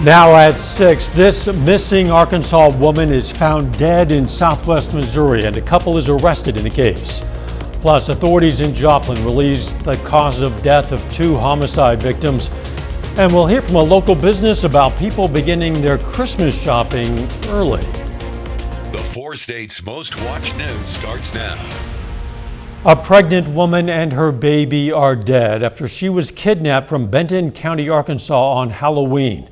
Now at 6, this missing Arkansas woman is found dead in southwest Missouri, and a couple is arrested in the case. Plus, authorities in Joplin released the cause of death of 2 homicide victims. And we'll hear from a local business about people beginning their Christmas shopping early. The 4 states' most watched news starts now. A pregnant woman and her baby are dead after she was kidnapped from Benton County, Arkansas on Halloween.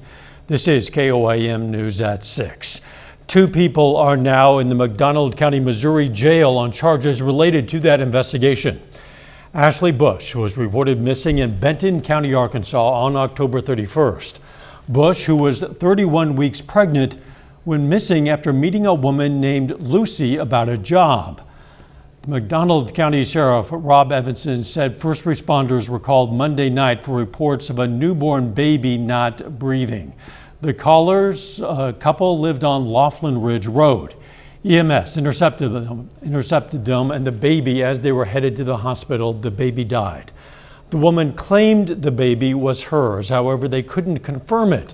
This is KOAM News at 6. 2 people are now in the McDonald County, Missouri jail on charges related to that investigation. Ashley Bush was reported missing in Benton County, Arkansas on October 31st. Bush, who was 31 weeks pregnant, went missing after meeting a woman named Lucy about a job. The McDonald County Sheriff Rob Evanson said first responders were called Monday night for reports of a newborn baby not breathing. The callers, a couple, lived on Laughlin Ridge Road. EMS intercepted them and the baby as they were headed to the hospital. The baby died. The woman claimed the baby was hers. However, they couldn't confirm it.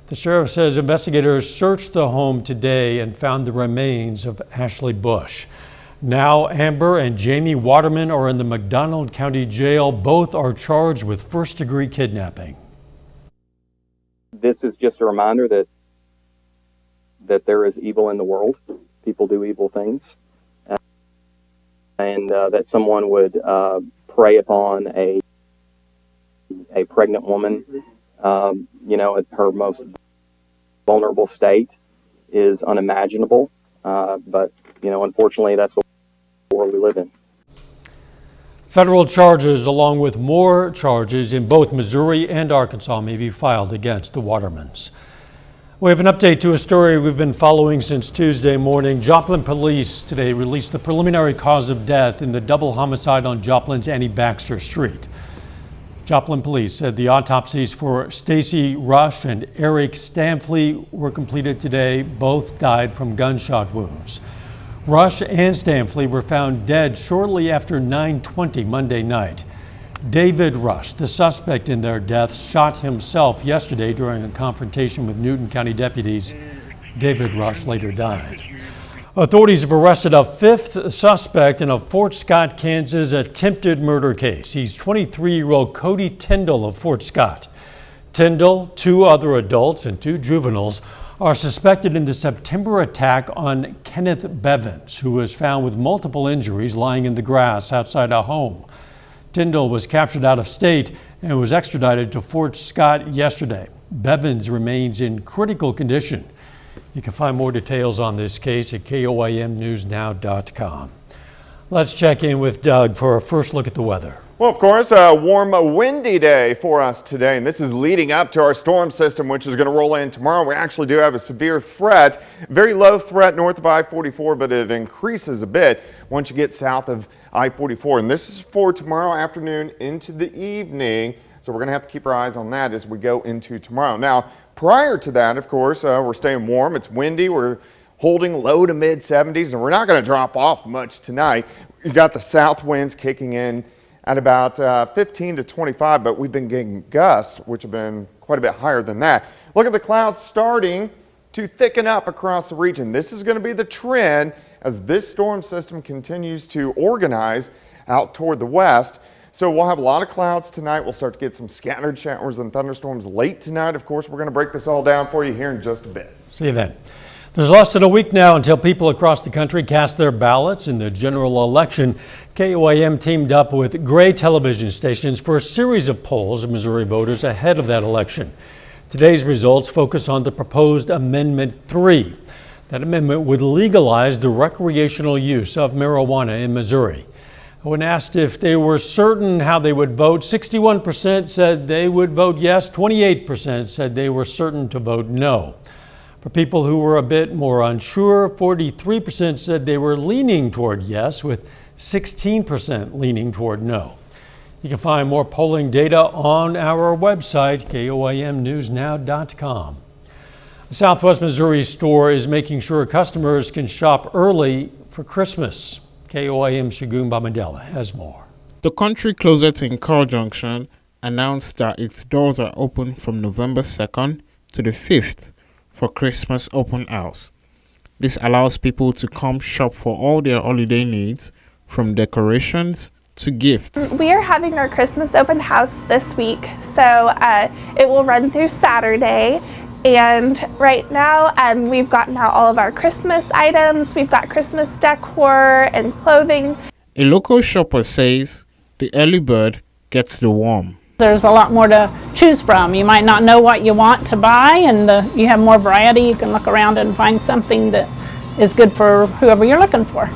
The sheriff says investigators searched the home today and found the remains of Ashley Bush. Now, Amber and Jamie Waterman are in the McDonald County Jail. Both are charged with first-degree kidnapping. This is just a reminder that there is evil in the world. People do evil things, and that someone would prey upon a pregnant woman, at her most vulnerable state is unimaginable. But unfortunately, that's the world we live in. Federal charges, along with more charges in both Missouri and Arkansas, may be filed against the Watermans. We have an update to a story we've been following since Tuesday morning. Joplin police today released the preliminary cause of death in the double homicide on Joplin's Annie Baxter Street. Joplin police said the autopsies for Stacy Rush and Eric Stamfley were completed today. Both died from gunshot wounds. Rush and Stamfley were found dead shortly after 9:20 Monday night. David Rush, the suspect in their deaths, shot himself yesterday during a confrontation with Newton County deputies. David Rush later died. Authorities have arrested a 5th suspect in a Fort Scott, Kansas attempted murder case. He's 23-year-old Cody Tyndall of Fort Scott. Tyndall, 2 other adults and 2 juveniles are suspected in the September attack on Kenneth Bevins, who was found with multiple injuries lying in the grass outside a home. Tyndall was captured out of state and was extradited to Fort Scott yesterday. Bevins remains in critical condition. You can find more details on this case at KOAMnewsnow.com. Let's check in with Doug for a first look at the weather. Well, of course, a warm, windy day for us today, and this is leading up to our storm system, which is going to roll in tomorrow. We actually do have a severe threat, very low threat north of I-44, but it increases a bit once you get south of I-44. And this is for tomorrow afternoon into the evening, so we're going to have to keep our eyes on that as we go into tomorrow. Now, prior to that, of course, we're staying warm. It's windy. We're holding low to mid 70s, and we're not going to drop off much tonight. You've got the south winds kicking in at about 15 to 25, but we've been getting gusts, which have been quite a bit higher than that. Look at the clouds starting to thicken up across the region. This is going to be the trend as this storm system continues to organize out toward the west. So we'll have a lot of clouds tonight. We'll start to get some scattered showers and thunderstorms late tonight. Of course, we're going to break this all down for you here in just a bit. See you then. There's less than a week now until people across the country cast their ballots in the general election. KOAM teamed up with Gray television stations for a series of polls of Missouri voters ahead of that election. Today's results focus on the proposed Amendment 3. That amendment would legalize the recreational use of marijuana in Missouri. When asked if they were certain how they would vote, 61% said they would vote yes, 28% said they were certain to vote no. For people who were a bit more unsure, 43% said they were leaning toward yes, with 16% leaning toward no. You can find more polling data on our website, KOAMnewsnow.com. The Southwest Missouri store is making sure customers can shop early for Christmas. KOAM Shagun Bamandela has more. The country closet in Carl Junction announced that its doors are open from November 2nd to the 5th for Christmas open house. This allows people to come shop for all their holiday needs, from decorations to gifts. We are having our Christmas open house this week, so it will run through Saturday. And right now we've gotten out all of our Christmas items. We've got Christmas decor and clothing. A local shopper says the early bird gets the worm. There's a lot more to choose from. You might not know what you want to buy, and you have more variety. You can look around and find something that is good for whoever you're looking for.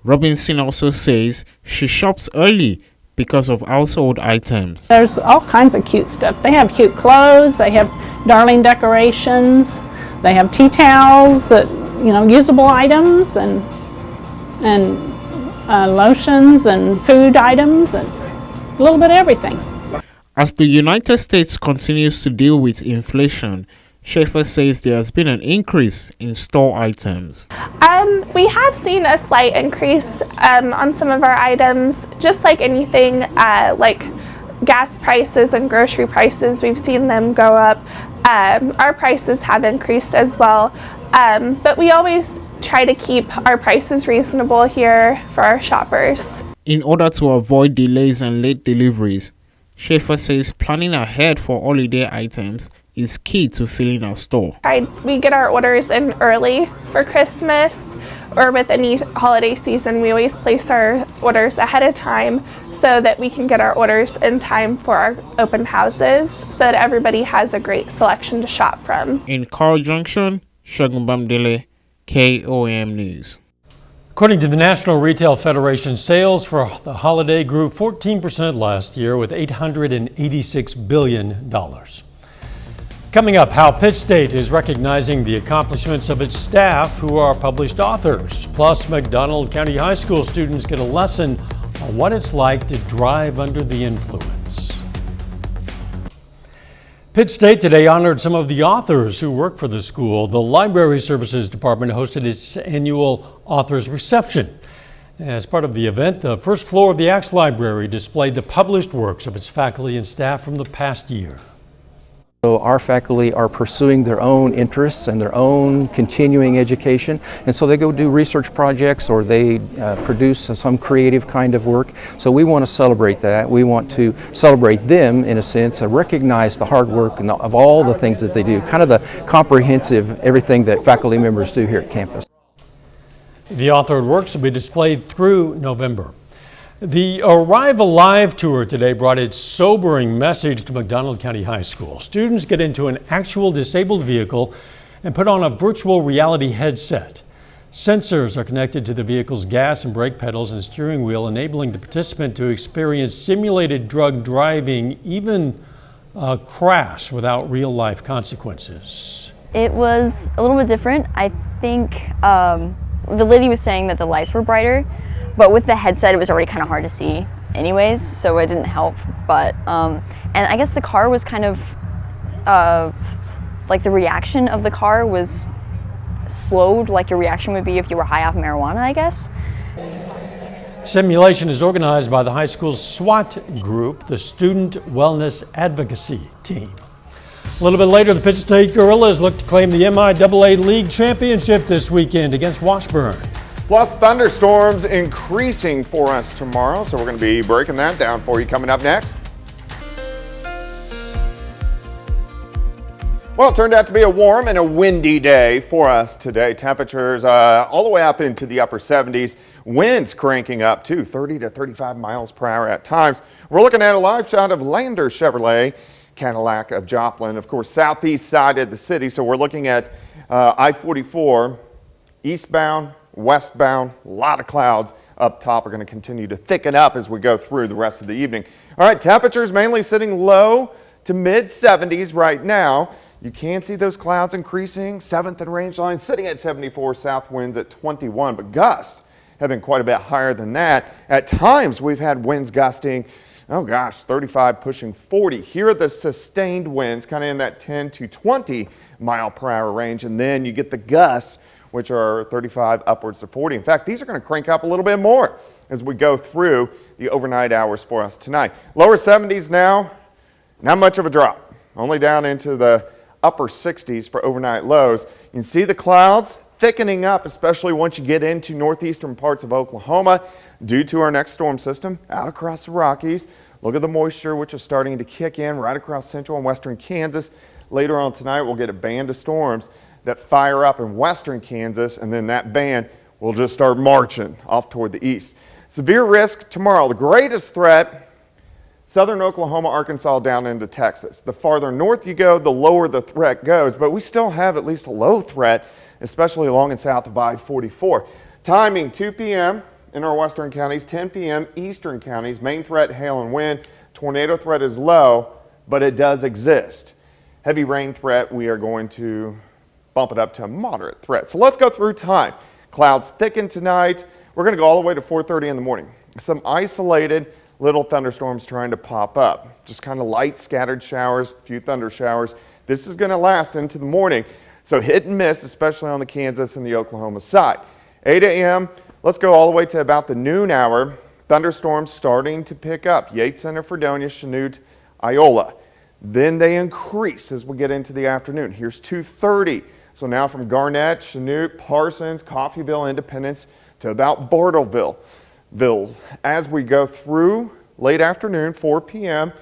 Robinson also says she shops early because of household items. There's all kinds of cute stuff. They have cute clothes, they have darling decorations, they have tea towels, that, usable items, and lotions and food items. It's a little bit of everything. As the United States continues to deal with inflation, Schaefer says there has been an increase in store items. We have seen a slight increase on some of our items, just like anything, like gas prices and grocery prices. We've seen them go up. Our prices have increased as well, but we always try to keep our prices reasonable here for our shoppers. In order to avoid delays and late deliveries, Schaefer says planning ahead for holiday items is key to filling our store. We get our orders in early for Christmas, or with any holiday season. We always place our orders ahead of time so that we can get our orders in time for our open houses, so that everybody has a great selection to shop from. In Carl Junction, Shagun Bamdele, KOAM News. According to the National Retail Federation, sales for the holiday grew 14% last year with $886 billion. Coming up, how Pitt State is recognizing the accomplishments of its staff who are published authors. Plus, McDonald County High School students get a lesson on what it's like to drive under the influence. Pitt State today honored some of the authors who work for the school. The Library Services Department hosted its annual authors reception. As part of the event, the first floor of the Axe Library displayed the published works of its faculty and staff from the past year. So our faculty are pursuing their own interests and their own continuing education, and so they go do research projects or they produce some creative kind of work. So we want to celebrate that. We want to celebrate them in a sense, and recognize the hard work and of all the things that they do, kind of the comprehensive everything that faculty members do here at campus. The authored works will be displayed through November. The Arrive Alive tour today brought its sobering message to McDonald County High School. Students get into an actual disabled vehicle and put on a virtual reality headset. Sensors are connected to the vehicle's gas and brake pedals and steering wheel, enabling the participant to experience simulated drug driving, even a crash without real-life consequences. It was a little bit different. I think the lady was saying that the lights were brighter, but with the headset, it was already kind of hard to see anyways, so it didn't help. But, and I guess the car was kind of, like the reaction of the car was slowed, like your reaction would be if you were high off marijuana, I guess. Simulation is organized by the high school's SWAT group, the Student Wellness Advocacy Team. A little bit later, the Pitt State Gorillas look to claim the MIAA League Championship this weekend against Washburn. Plus, thunderstorms increasing for us tomorrow, so we're going to be breaking that down for you coming up next. Well, it turned out to be a warm and a windy day for us today. Temperatures all the way up into the upper 70s. Winds cranking up to 30 to 35 miles per hour at times. We're looking at a live shot of Lander Chevrolet Cadillac of Joplin, of course, southeast side of the city. So we're looking at I-44 eastbound, westbound, a lot of clouds up top are going to continue to thicken up as we go through the rest of the evening. All right, temperatures mainly sitting low to mid 70s right now. You can see those clouds increasing. 7th and range line sitting at 74, south winds at 21, but gusts have been quite a bit higher than that. At times we've had winds gusting, oh gosh, 35 pushing 40. Here are the sustained winds kind of in that 10 to 20 mile per hour range, and then you get the gusts, which are 35 upwards to 40. In fact, these are going to crank up a little bit more as we go through the overnight hours for us tonight. Lower 70s now, not much of a drop, only down into the upper 60s for overnight lows. You can see the clouds thickening up, especially once you get into northeastern parts of Oklahoma due to our next storm system out across the Rockies. Look at the moisture, which is starting to kick in right across central and western Kansas. Later on tonight, we'll get a band of storms that fire up in western Kansas, and then that band will just start marching off toward the east. Severe risk tomorrow. The greatest threat, southern Oklahoma, Arkansas, down into Texas. The farther north you go, the lower the threat goes, but we still have at least a low threat, especially along and south of I-44. Timing 2 p.m. in our western counties, 10 p.m. eastern counties. Main threat, hail and wind. Tornado threat is low, but it does exist. Heavy rain threat, we are going to bump it up to a moderate threat. So let's go through time. Clouds thicken tonight. We're going to go all the way to 4:30 in the morning. Some isolated little thunderstorms trying to pop up. Just kind of light scattered showers, a few thunder showers. This is going to last into the morning. So hit and miss, especially on the Kansas and the Oklahoma side. 8 a.m., let's go all the way to about the noon hour. Thunderstorms starting to pick up. Yates Center, Fredonia, Chanute, Iola. Then they increase as we get into the afternoon. Here's 2:30. So now from Garnett, Chanute, Parsons, Coffeyville, Independence to about Bartleville. As we go through late afternoon, 4 p.m.,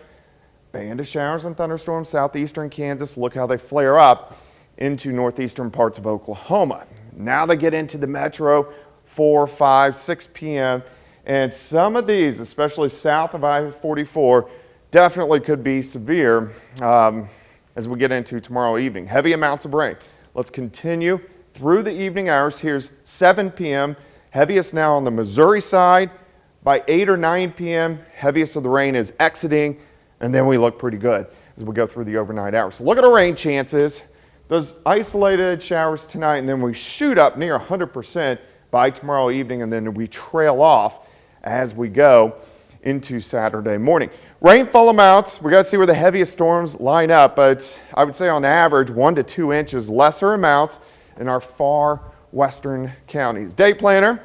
band of showers and thunderstorms, southeastern Kansas. Look how they flare up into northeastern parts of Oklahoma. Now they get into the metro, 4, 5, 6 p.m. And some of these, especially south of I-44, definitely could be severe as we get into tomorrow evening. Heavy amounts of rain. Let's continue through the evening hours. Here's 7 p.m. Heaviest now on the Missouri side. By 8 or 9 p.m., heaviest of the rain is exiting, and then we look pretty good as we go through the overnight hours. So look at our rain chances. Those isolated showers tonight, and then we shoot up near 100% by tomorrow evening, and then we trail off as we go into Saturday morning. Rainfall amounts, we got to see where the heaviest storms line up, but I would say on average 1 to 2 inches, lesser amounts in our far western counties. Day planner,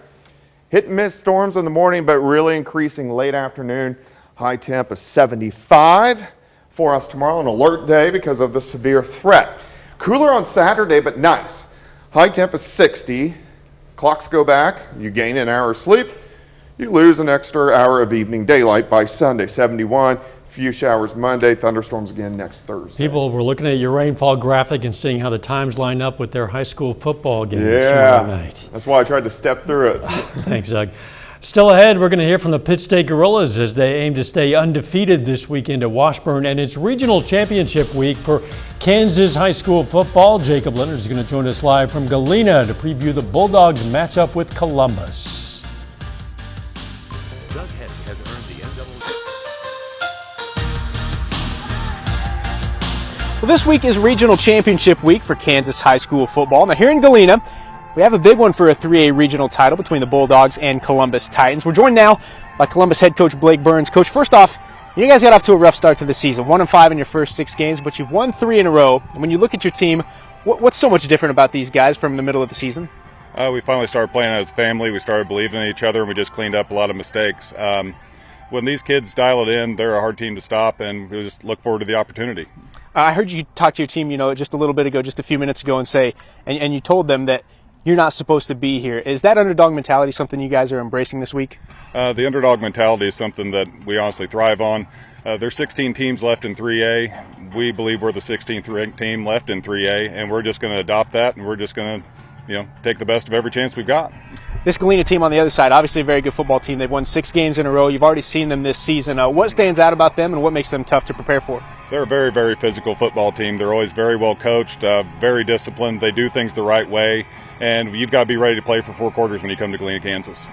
hit and miss storms in the morning, but really increasing late afternoon. High temp is 75 for us tomorrow, an alert day because of the severe threat. Cooler on Saturday, but nice. High temp is 60. Clocks go back. You gain an hour of sleep. You lose an extra hour of evening daylight by Sunday. 71. Few showers Monday. Thunderstorms again next Thursday. People were looking at your rainfall graphic and seeing how the times line up with their high school football games tomorrow night. That's why I tried to step through it. Thanks, Doug. Still ahead, we're going to hear from the Pitt State Gorillas as they aim to stay undefeated this weekend at Washburn, and it's regional championship week for Kansas high school football. Jacob Leonard is going to join us live from Galena to preview the Bulldogs matchup with Columbus. Doug Henning has earned the NCAA. Well, this week is regional championship week for Kansas high school football. Now here in Galena, we have a big one for a 3A regional title between the Bulldogs and Columbus Titans. We're joined now by Columbus head coach Blake Burns. Coach, first off, you guys got off to a rough start to the season, 1-5 in your first 6 games, but you've won 3 in a row. And when you look at your team, what's so much different about these guys from the middle of the season? We finally started playing as a family. We started believing in each other, and we just cleaned up a lot of mistakes. When these kids dial it in, they're a hard team to stop, and we just look forward to the opportunity. I heard you talk to your team, just a little bit ago, just a few minutes ago, and you told them that you're not supposed to be here. Is that underdog mentality something you guys are embracing this week? The underdog mentality is something that we honestly thrive on. There's 16 teams left in 3A. We believe we're the 16th ranked team left in 3A, and we're just going to adopt that, and we're just going to, take the best of every chance we've got. This Galena team on the other side, obviously a very good football team. They've won 6 games in a row. You've already seen them this season. What stands out about them, and what makes them tough to prepare for? They're a very, very physical football team. They're always very well coached, very disciplined. They do things the right way, and you've got to be ready to play for 4 quarters when you come to Galena, Kansas.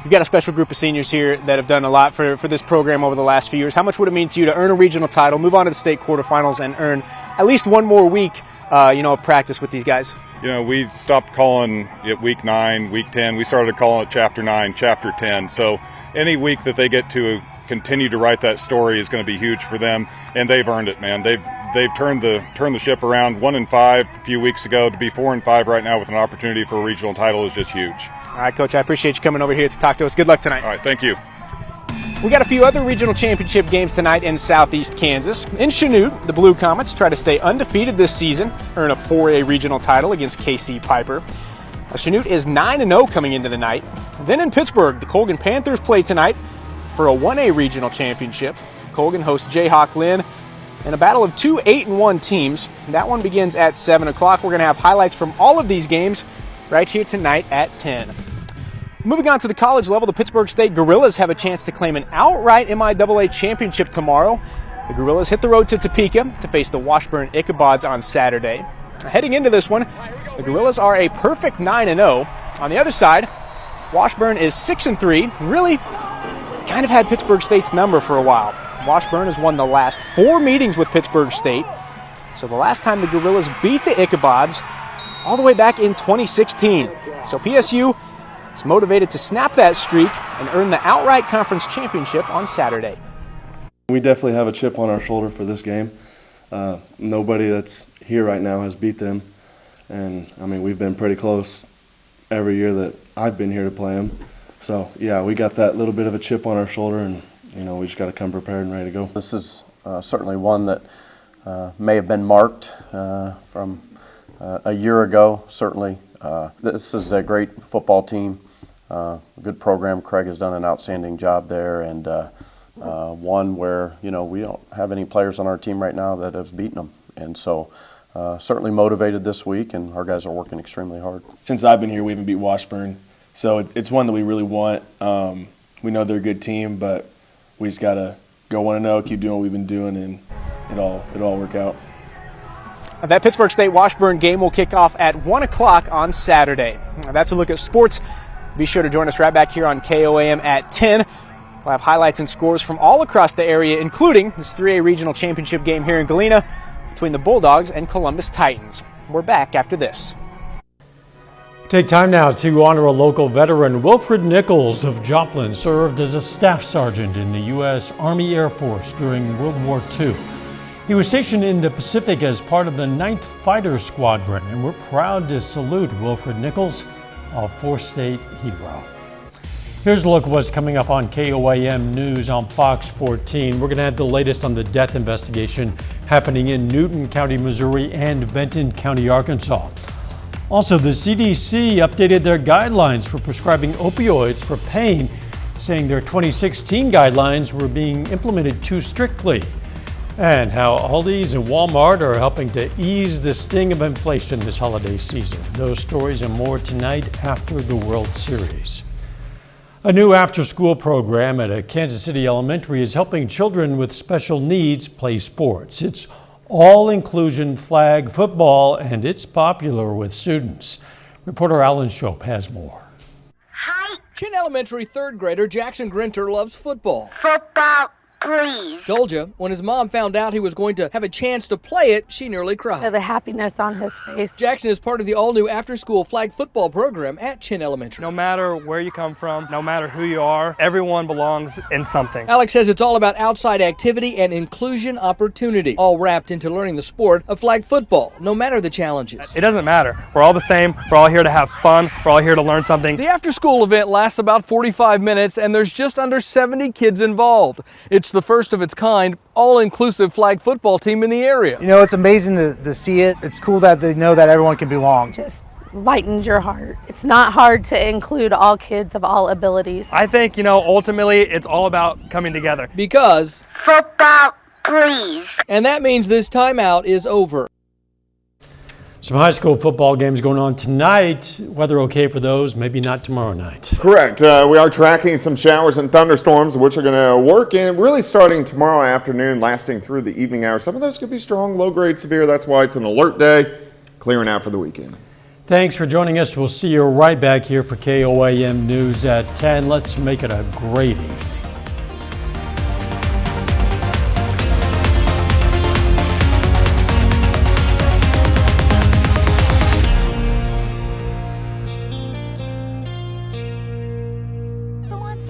You've got a special group of seniors here that have done a lot for this program over the last few years. How much would it mean to you to earn a regional title, move on to the state quarterfinals, and earn at least one more week of practice with these guys? We stopped calling it week 9, week 10. We started calling it chapter 9, chapter 10. So any week that they get to continue to write that story is going to be huge for them, and they've earned it, man. They've turned the ship around. 1-5 a few weeks ago to be 4-5 right now with an opportunity for a regional title is just huge. All right, Coach, I appreciate you coming over here to talk to us. Good luck tonight. All right, thank you. We got a few other regional championship games tonight in southeast Kansas. In Chanute, the Blue Comets try to stay undefeated this season, earn a 4A regional title against KC Piper. Chanute is 9-0 coming into the night. Then in Pittsburgh, the Colgan Panthers play tonight for a 1A regional championship. Colgan hosts Jayhawk Lynn in a battle of two 8-1 teams. That one begins at 7 o'clock. We're going to have highlights from all of these games right here tonight at 10. Moving on to the college level, the Pittsburgh State Gorillas have a chance to claim an outright MIAA championship tomorrow. The Gorillas hit the road to Topeka to face the Washburn Ichabods on Saturday. Heading into this one, the Gorillas are a perfect 9-0. On the other side, Washburn is 6-3, and really kind of had Pittsburgh State's number for a while. Washburn has won the last 4 meetings with Pittsburgh State. So the last time the Gorillas beat the Ichabods, all the way back in 2016. So PSU is motivated to snap that streak and earn the outright conference championship on Saturday. We definitely have a chip on our shoulder for this game. Nobody that's here right now has beat them. And, I mean, we've been pretty close every year that I've been here to play them. So, yeah, we got that little bit of a chip on our shoulder, and, you know, we just got to come prepared and ready to go. This is certainly one that may have been marked from a year ago, certainly. This is a great football team, good program. Craig has done an outstanding job there, and one where, you know, we don't have any players on our team right now that have beaten them. And so certainly motivated this week, and our guys are working extremely hard. Since I've been here, we haven't beat Washburn, so it's one that we really want. We know they're a good team, but we just got to go 1-0, keep doing what we've been doing, and it'll all work out. That Pittsburgh State-Washburn game will kick off at 1 o'clock on Saturday. That's a look at sports. Be sure to join us right back here on KOAM at 10. We'll have highlights and scores from all across the area, including this 3A regional championship game here in Galena between the Bulldogs and Columbus Titans. We're back after this. Take time now to honor a local veteran. Wilfred Nichols of Joplin served as a staff sergeant in the U.S. Army Air Force during World War II. He was stationed in the Pacific as part of the 9th Fighter Squadron, and we're proud to salute Wilfred Nichols, a four-state hero. Here's a look at what's coming up on KOAM News on Fox 14. We're going to have the latest on the death investigation happening in Newton County, Missouri and Benton County, Arkansas. Also, the CDC updated their guidelines for prescribing opioids for pain, saying their 2016 guidelines were being implemented too strictly. And how Aldi's and Walmart are helping to ease the sting of inflation this holiday season. Those stories and more tonight after the World Series. A new after-school program at a Kansas City elementary is helping children with special needs play sports. It's all-inclusion flag football, and it's popular with students. Reporter Alan Shope has more. Hi. Chin Elementary third grader Jackson Grinter loves football. Please. Told you, when his mom found out he was going to have a chance to play it, she nearly cried. The happiness on his face. Jackson is part of the all-new after-school flag football program at Chin Elementary. No matter where you come from, no matter who you are, everyone belongs in something. Alex says it's all about outside activity and inclusion opportunity, all wrapped into learning the sport of flag football, no matter the challenges. It doesn't matter. We're all the same. We're all here to have fun. We're all here to learn something. The after-school event lasts about 45 minutes, and there's just under 70 kids involved. It's the first of its kind, all-inclusive flag football team in the area. You know, it's amazing to see it. It's cool that they know that everyone can belong. Just lightens your heart. It's not hard to include all kids of all abilities. I think, you know, ultimately it's all about coming together. Because football, please. And that means this timeout is over. Some high school football games going on tonight. Weather okay for those, maybe not tomorrow night. Correct. We are tracking some showers and thunderstorms, which are going to work in really starting tomorrow afternoon, lasting through the evening hours. Some of those could be strong, low-grade severe. That's why it's an alert day, clearing out for the weekend. Thanks for joining us. We'll see you right back here for KOAM News at 10. Let's make it a great evening.